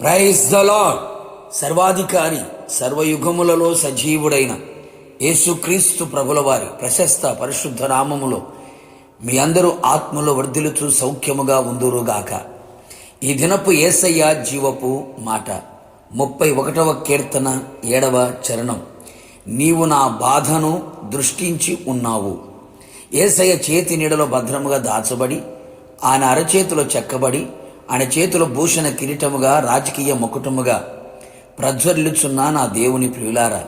Praise the lord. సర్వాధికారి, సర్వయుగములలో సజీవుడైన యేసుక్రీస్తు ప్రభుల వారి ప్రశస్త పరిశుద్ధ నామములో మీ అందరూ ఆత్మలో వర్ధిల్లుచు సౌఖ్యముగా ఉందురుగాక. ఈ దినపు యేసయ్య జీవపు మాట 31వ కీర్తన 7వ చరణం. నీవు నా బాధను దృష్టించి ఉన్నావు. యేసయ్య చేతి నీడలో భద్రముగా దాచబడి, ఆయన అరచేతిలో చెక్కబడి, ఆయన చేతిలో భూషణ కిరీటముగా రాజకీయ ముకుటముగా ప్రజ్వరిల్లుచున్న నా దేవుని ప్రియులారా,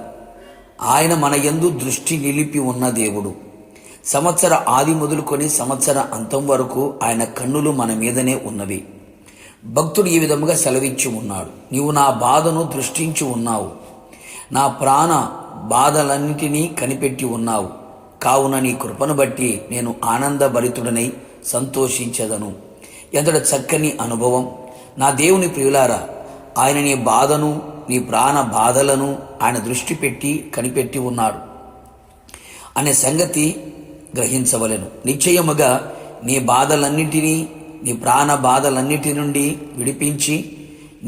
ఆయన మన యందు దృష్టి నిలిపి ఉన్న దేవుడు. సంవత్సర ఆది మొదలుకొని సంవత్సర అంతం వరకు ఆయన కన్నులు మన మీదనే ఉన్నవి. భక్తుడు ఈ విధముగా సెలవిచ్చి ఉన్నాడు, నీవు నా బాధను దృష్టించి ఉన్నావు, నా ప్రాణ బాధలన్నిటినీ కనిపెట్టి ఉన్నావు. కావున నీ కృపను బట్టి నేను ఆనందభరితుడనై సంతోషించెదను. ఎంతటి చక్కని అనుభవం నా దేవుని ప్రియులారా. ఆయన నీ బాధను, నీ ప్రాణ బాధలను ఆయన దృష్టి పెట్టి కనిపెట్టి ఉన్నాడు అనే సంగతి గ్రహించవలెను. నిశ్చయముగా నీ బాధలన్నిటినీ, నీ ప్రాణ బాధలన్నిటి నుండి విడిపించి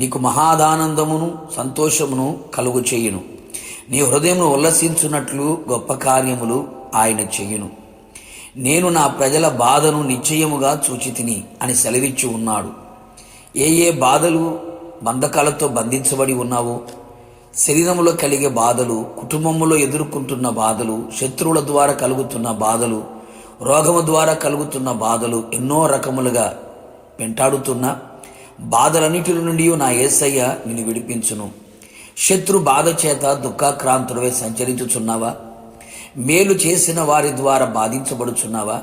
నీకు మహాదానందమును సంతోషమును కలుగు చేయును. నీ హృదయమును ఉల్లసించున్నట్లు గొప్ప కార్యములు ఆయన చెయ్యును. నేను నా ప్రజల బాధను నిశ్చయముగా చూచితిని అని సెలవిచ్చి ఉన్నాడు. ఏ బాధలు బంధకాలతో బంధించబడి ఉన్నావో, శరీరములో కలిగే బాధలు, కుటుంబములో ఎదుర్కొంటున్న బాధలు, శత్రువుల ద్వారా కలుగుతున్న బాధలు, రోగము ద్వారా కలుగుతున్న బాధలు, ఎన్నో రకములుగా వెంటాడుతున్న బాధలన్నిటి నుండి నా యేసయ్య నిన్ను విడిపించును. శత్రు బాధ చేత దుఃఖాక్రాంతుడవై సంచరించుచున్నావా? మేలు చేసిన వారి ద్వారా బాధించబడుచున్నావా?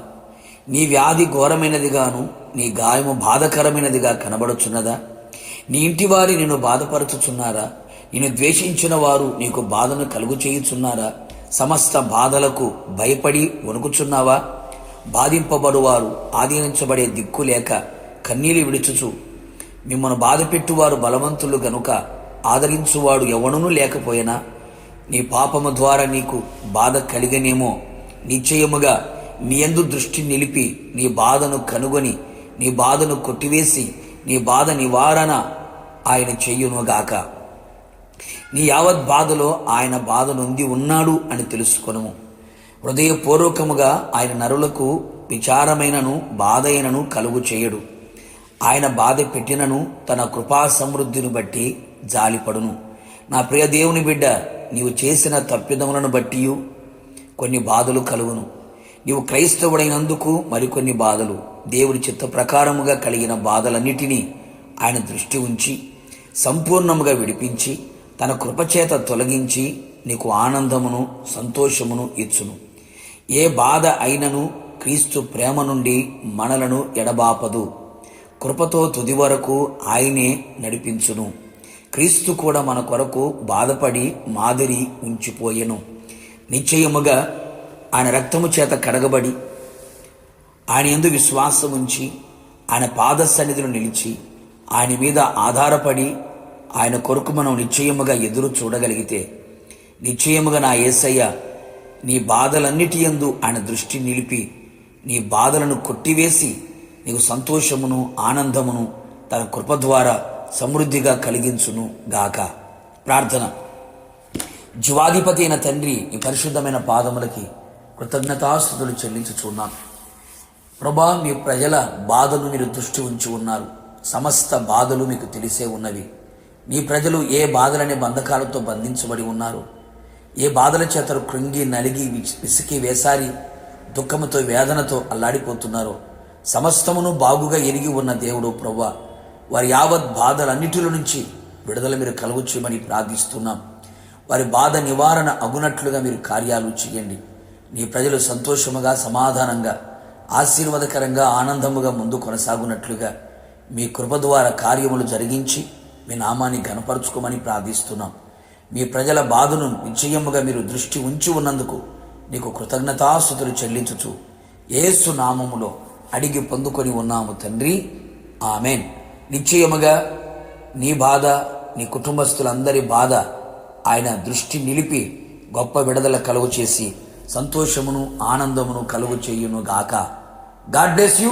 నీ వ్యాధి ఘోరమైనదిగాను, నీ గాయము బాధకరమైనదిగా కనబడుచున్నదా? నీ ఇంటి వారి నిన్ను బాధపరుచుచున్నారా? నిన్ను ద్వేషించిన వారు నీకు బాధను కలుగు చేయుచున్నారా? సమస్త బాధలకు భయపడి వణుకుచున్నావా? బాధింపబడువారు ఆధీనించబడే దిక్కు లేక కన్నీరు విడుచుచు, మిమ్మల్ని బాధపెట్టువారు బలవంతులు గనుక ఆదరించువాడు ఎవడునూ లేకపోయినా, నీ పాపము ద్వారా నీకు బాధ కలిగనేమో. నిశ్చయముగా నీ యందు దృష్టి నిలిపి నీ బాధను కనుగొని నీ బాధను కొట్టివేసి నీ బాధ నివారణ ఆయన చెయ్యునుగాక. నీ యావత్ బాధలో ఆయన బాధ నొంది ఉన్నాడు అని తెలుసుకొనుము. హృదయపూర్వకముగా ఆయన నరులకు విచారమైనను బాధ అయినను కలుగు చేయడు. ఆయన బాధ పెట్టినను తన కృపా సమృద్ధిని బట్టి జాలిపడును. నా ప్రియ దేవుని బిడ్డ, నీవు చేసిన తప్పిదములను బట్టి కొన్ని బాధలు కలుగును. నీవు క్రైస్తవుడైనందుకు మరికొన్ని బాధలు. దేవుడి చిత్త ప్రకారముగా కలిగిన బాధలన్నిటినీ ఆయన దృష్టి ఉంచి సంపూర్ణముగా విడిపించి తన కృపచేత తొలగించి నీకు ఆనందమును సంతోషమును ఇచ్చును. ఏ బాధ అయినను క్రీస్తు ప్రేమ నుండి మనలను ఎడబాపదు. కృపతో తుది వరకు ఆయనే నడిపించును. క్రీస్తు కూడా మన కొరకు బాధపడి మాదిరి ఉంచిపోయెను. నిశ్చయముగా ఆయన రక్తము చేత కడగబడి ఆయన యందు విశ్వాసం ఉంచి ఆయన పాద సన్నిధిలో నిలిచి ఆయన మీద ఆధారపడి ఆయన కొరకు మనం నిశ్చయముగా ఎదురు చూడగలిగితే, నిశ్చయముగా నా యేసయ్య నీ బాధలన్నిటి యందు ఆయన దృష్టి నిలిపి నీ బాధలను కొట్టివేసి నీకు సంతోషమును ఆనందమును తన కృప ద్వారా సమృద్ధిగా కలిగించును గాక. ప్రార్థన. జీవాధిపతి అయిన తండ్రి, ఈ పరిశుద్ధమైన పాదములకి కృతజ్ఞతాస్తుతులు చెల్లించుచున్నాను. ప్రభా, మీ ప్రజల బాధలు మీరు దృష్టి ఉంచి ఉన్నారు. సమస్త బాధలు మీకు తెలిసే ఉన్నవి. మీ ప్రజలు ఏ బాధలనే బంధకాలతో బంధించబడి ఉన్నారు, ఏ బాధల చేత కృంగి నలిగి విసికి వేసారి దుఃఖముతో వేదనతో అల్లాడిపోతున్నారో సమస్తమును బాగుగా ఎరిగి ఉన్న దేవుడు ప్రభువా, వారి యావత్ బాధలన్నిటిలో నుంచి విడుదల మీరు కలుగు చేయమని ప్రార్థిస్తున్నాం. వారి బాధ నివారణ అగునట్లుగా మీరు కార్యాలు చేయండి. నీ ప్రజలు సంతోషముగా, సమాధానంగా, ఆశీర్వాదకరంగా, ఆనందముగా ముందు కొనసాగునట్లుగా మీ కృప ద్వారా కార్యములు జరిగించి మీ నామాన్ని ఘనపరుచుకోమని ప్రార్థిస్తున్నాం. మీ ప్రజల బాధను నిశ్చయముగా మీరు దృష్టి ఉంచి ఉన్నందుకు నీకు కృతజ్ఞతాస్తుతులు చెల్లించుచు యేసు నామములో అడిగి పొందుకొని ఉన్నాము తండ్రి, ఆమెన్. నిశ్చయముగా నీ బాధ, నీ కుటుంబస్తులందరి బాధ ఆయన దృష్టి నిలిపి గొప్ప విడుదల కలుగు చేసి సంతోషమును ఆనందమును కలుగు చేయును గాక. God bless you.